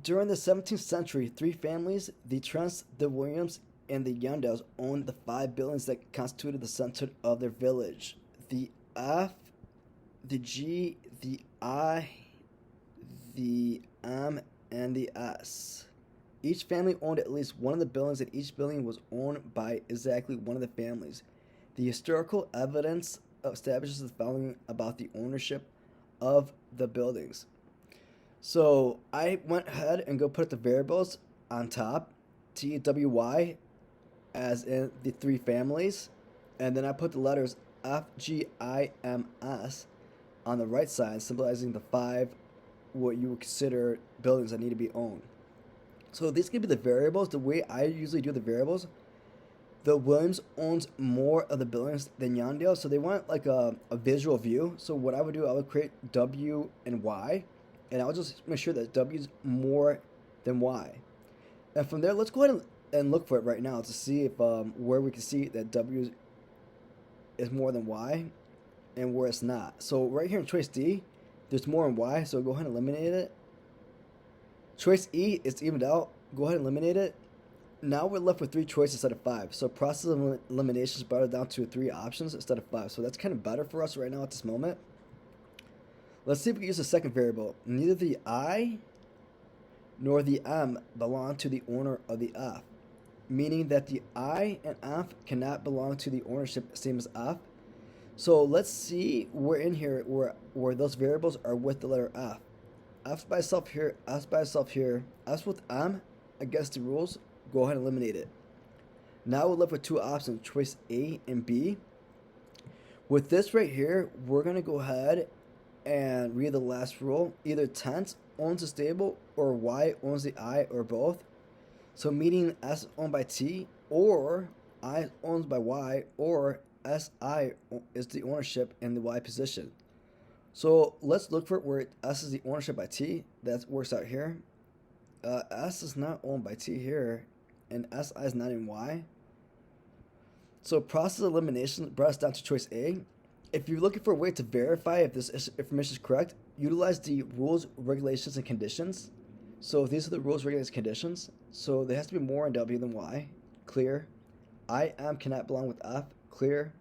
During the 17th century, three families, the Trents, the Williams, and the Yandels, owned the five buildings that constituted the center of their village. The F, the G, the I, the M, and the S. Each family owned at least one of the buildings, and each building was owned by exactly one of the families. The historical evidence establishes the following about the ownership of the buildings. So I went ahead and go put the variables on top, TWY, as in the three families, and then I put the letters FGIMS on the right side, symbolizing the five what you would consider buildings that need to be owned. So these can be the variables. The way I usually do the variables, the Williams owns more of the buildings than Yandel, so they want like a visual view. So what I would do, I would create W and Y, and I'll just make sure that W is more than Y. And from there, let's go ahead and look for it right now to see if where we can see that W is more than Y and where it's not. So right here in choice D, there's more in Y, so go ahead and eliminate it. Choice E is evened out. Go ahead and eliminate it. Now we're left with three choices instead of five. So process of elimination is brought it down to three options instead of five. So that's kind of better for us right now at this moment. Let's see if we can use the second variable. Neither the I nor the M belong to the owner of the F, meaning that the I and F cannot belong to the ownership same as F. So let's see where in here where those variables are with the letter F. F's by itself here, F's by itself here, F's with M against the rules, go ahead and eliminate it. Now we're left with two options, choice A and B. With this right here, we're going to go ahead and read the last rule. Either Tent owns the stable or Y owns the I or both. So meaning S is owned by T or I is owned by Y or SI is the ownership in the Y position. So let's look for it where S is the ownership by T. That works out here. S is not owned by T here, and SI is not in Y. So process of elimination brought us down to choice A. If you're looking for a way to verify if this information is correct, utilize the rules, regulations, and conditions. So these are the rules, regulations, conditions. So there has to be more in W than Y. Clear. I, M cannot belong with F. Clear.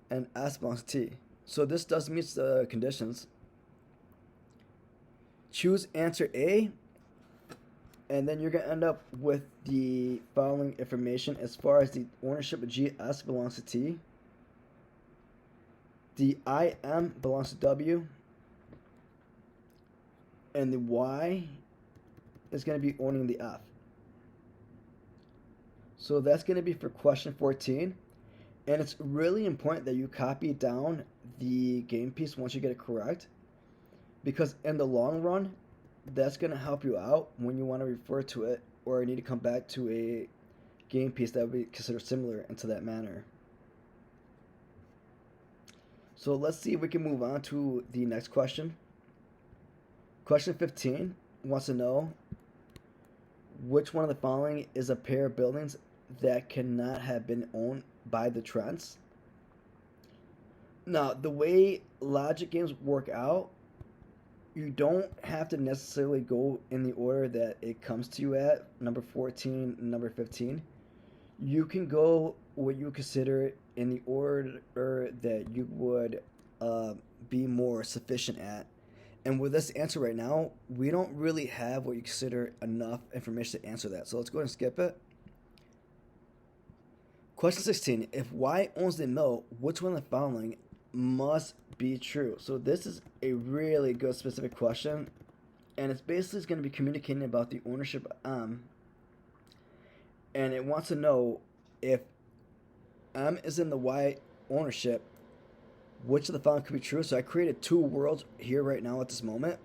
And S belongs to T. So this does meet the conditions. Choose answer A, and then you're going to end up with the following information as far as the ownership of GS belongs to T. The IM belongs to W. And the Y is going to be owning the F. So that's going to be for question 14. And it's really important that you copy down the game piece once you get it correct, because in the long run, that's going to help you out when you want to refer to it or need to come back to a game piece that would be considered similar into that manner. So let's see if we can move on to the next question. Question 15 wants to know which one of the following is a pair of buildings that cannot have been owned by the Trents. Now, the way logic games work out, you don't have to necessarily go in the order that it comes to you at, number 14 and number 15. You can go what you consider in the order that you would be more sufficient at. And with this answer right now, we don't really have what you consider enough information to answer that. So let's go ahead and skip it. Question 16. If Y owns the mill, which one of the following must be true? So this is a really good specific question, and it's basically going to be communicating about the ownership of M, and it wants to know if M is in the Y ownership, which of the following could be true. So I created two worlds here right now at this moment,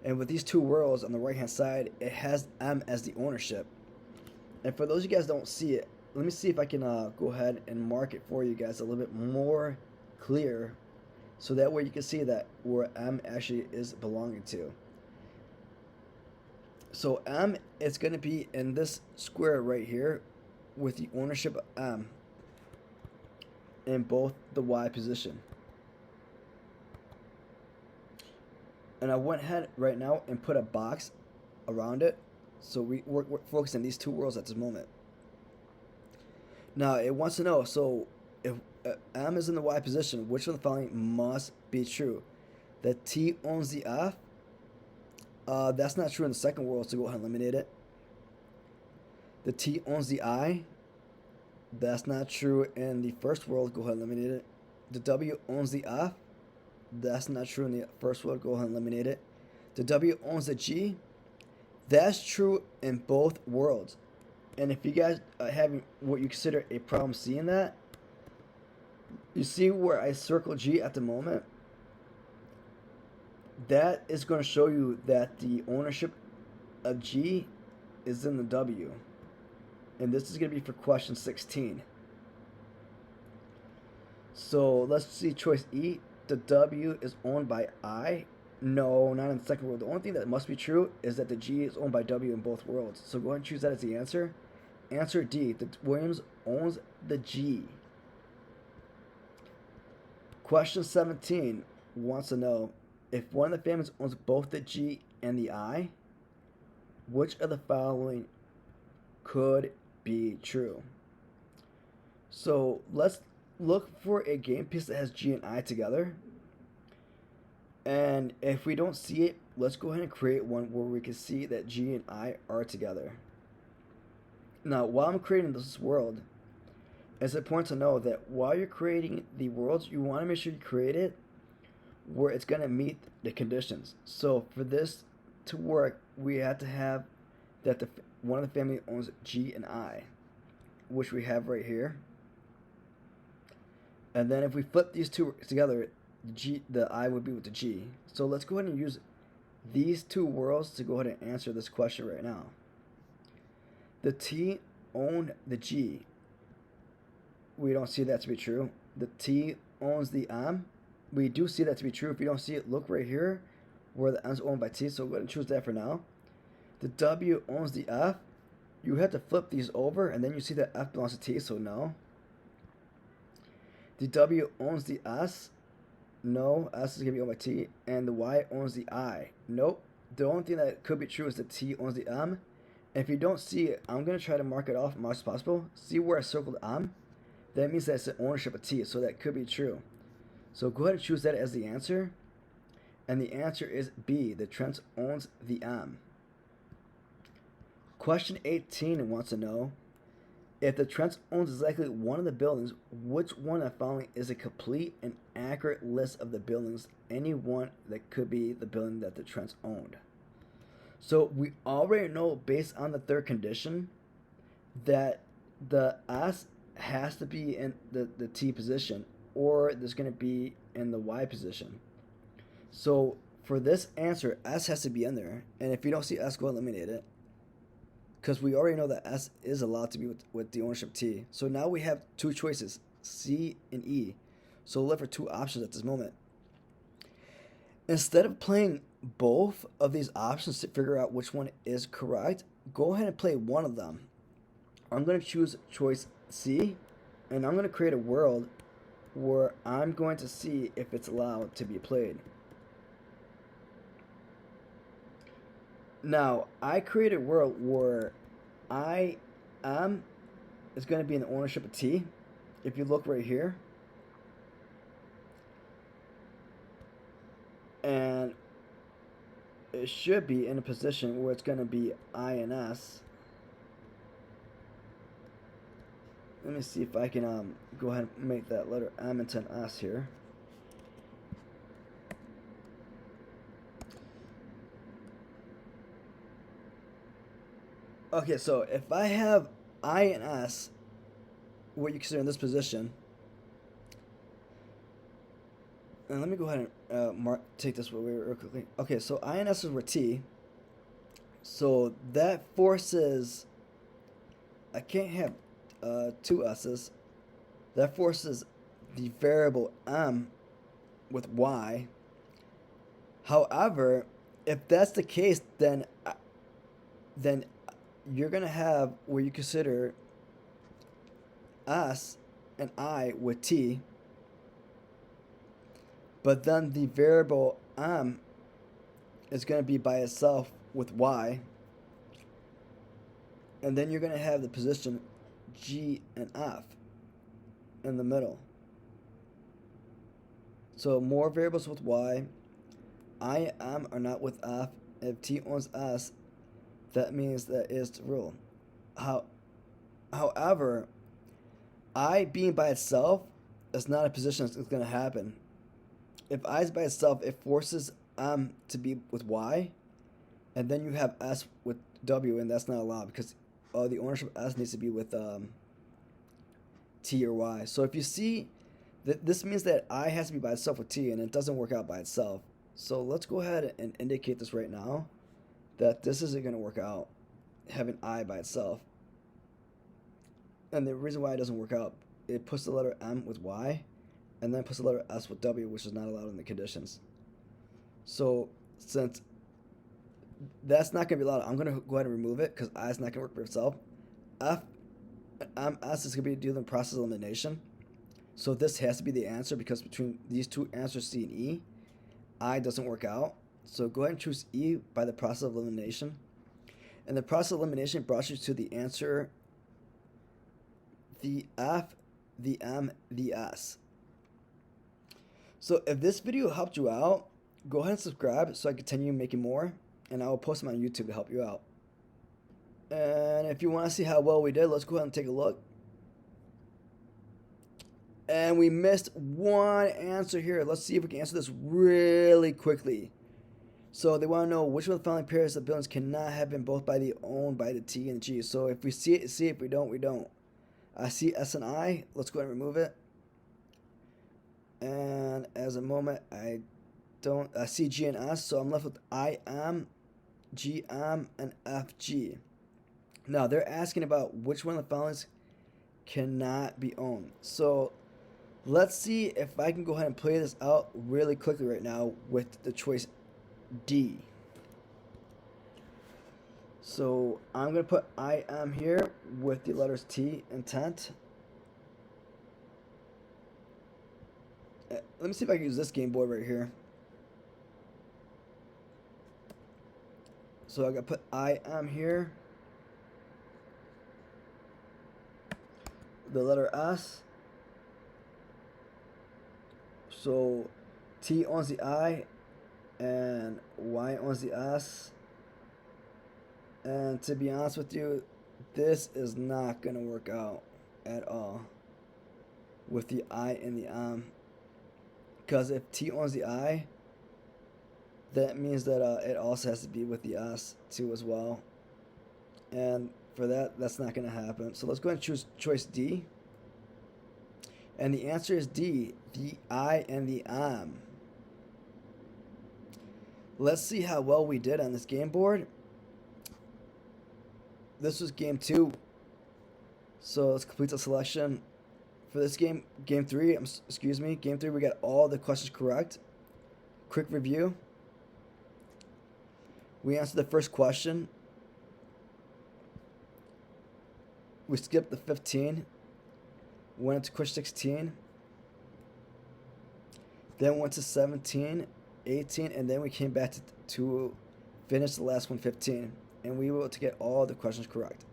and with these two worlds on the right hand side, it has M as the ownership. And for those of you guys that don't see it, let me see if I can go ahead and mark it for you guys a little bit more clear, so that way you can see that where M actually is belonging to. So M is going to be in this square right here with the ownership of M in both the Y position. And I went ahead right now and put a box around it. So we're focusing on these two worlds at this moment. Now it wants to know, so if M is in the Y position, which of the following must be true? That T owns the F? That's not true in the second world, so go ahead and eliminate it. The T owns the I? That's not true in the first world, go ahead and eliminate it. The W owns the F? That's not true in the first world, go ahead and eliminate it. The W owns the G? That's true in both worlds. And if you guys have what you consider a problem seeing that, you see where I circle G at the moment? That is going to show you that the ownership of G is in the W. And this is going to be for question 16. So let's see choice E. The W is owned by I. No, not in the second world. The only thing that must be true is that the G is owned by W in both worlds. So go ahead and choose that as the answer. Answer D. The Williams owns the G. Question 17 wants to know, if one of the families owns both the G and the I, which of the following could be true? So let's look for a game piece that has G and I together. And if we don't see it, let's go ahead and create one where we can see that G and I are together. Now, while I'm creating this world, it's important to know that while you're creating the worlds, you want to make sure you create it where it's going to meet the conditions. So for this to work, we have to have that one of the family owns G and I, which we have right here. And then if we flip these two together, the I would be with the G. So let's go ahead and use these two worlds to go ahead and answer this question right now. The T owned the G. We don't see that to be true. The T owns the M. We do see that to be true. If you don't see it, look right here where the M is owned by T. So go ahead and choose that for now. The W owns the F. You have to flip these over, and then you see that F belongs to T, so no. The W owns the S. No, S is going to be owned by T. And the Y owns the I. Nope. The only thing that could be true is that T owns the M. And if you don't see it, I'm going to try to mark it off as much as possible. See where I circled M? That means that it's the ownership of T, so that could be true. So go ahead and choose that as the answer. And the answer is B. The Trent owns the M. Question 18 wants to know, if the Trent owns exactly one of the buildings, which one of the following is a complete and accurate list of the buildings, any one that could be the building that the Trent owned? So we already know, based on the third condition, that the S has to be in the T position, or there's going to be in the Y position. So for this answer, S has to be in there. And if you don't see S, go eliminate it, because we already know that S is allowed to be with the ownership T. So now we have two choices, C and E. So we'll look for two options at this moment. Instead of playing both of these options to figure out which one is correct, go ahead and play one of them. I'm going to choose choice C, and I'm going to create a world where I'm going to see if it's allowed to be played. Now, I created a world where I am is going to be in the ownership of T. If you look right here, and it should be in a position where it's going to be I and S. Let me see if I can go ahead and make that letter M into an S here. Okay, so if I have I and S, what you consider in this position, and let me go ahead and take this away real quickly. Okay, so I and S is where T. So that forces, I can't have two S's. That forces the variable M with Y. However, if that's the case, then you're going to have where you consider S and I with T, but then the variable M is going to be by itself with Y. And then you're going to have the position G and F in the middle. So more variables with Y. I am are not with F. If T owns S, that means that is the rule. However, I being by itself is not a position that's going to happen. If I is by itself, it forces M to be with Y, and then you have S with W, and that's not allowed because the ownership of S needs to be with T or Y. So if you see, this means that I has to be by itself with T, and it doesn't work out by itself. So let's go ahead and indicate this right now, that this isn't going to work out, having I by itself. And the reason why it doesn't work out, it puts the letter M with Y, and then puts the letter S with W, which is not allowed in the conditions. So since that's not going to be allowed, I'm going to go ahead and remove it because I is not going to work by itself. S is going to be doing the process of elimination. So this has to be the answer because between these two answers, C and E, I doesn't work out. So go ahead and choose E by the process of elimination. And the process of elimination brought you to the answer, the F, the M, the S. So if this video helped you out, go ahead and subscribe so I continue making more, and I will post them on YouTube to help you out. And if you want to see how well we did, let's go ahead and take a look. And we missed one answer here. Let's see if we can answer this really quickly. So they want to know which one of the following pairs of buildings cannot have been both owned by the T and the G. So if we see it, see. If we don't, we don't. I see S and I. Let's go ahead and remove it. And as a moment, I see G and S. So I'm left with I M, G M, and F G. Now they're asking about which one of the following cannot be owned. So let's see if I can go ahead and play this out really quickly right now with the choice D. So I'm going to put I am here with the letters T, intent. Let me see if I can use this game board right here. So I got to put I am here. The letter S. So T owns the I and Y owns the S. And to be honest with you, this is not going to work out at all with the I and the M. Because if T owns the I, that means that it also has to be with the S too as well. And for that, that's not going to happen. So let's go ahead and choose choice D. And the answer is D, the I and the M. Let's see how well we did on this game board. This was game 2. So let's complete the selection. For this game 3, game 3, we got all the questions correct. Quick review. We answered the first question. We skipped the 15. Went into question 16. Then went to 17, 18, and then we came back to finish the last one, 15. And we were able to get all the questions correct.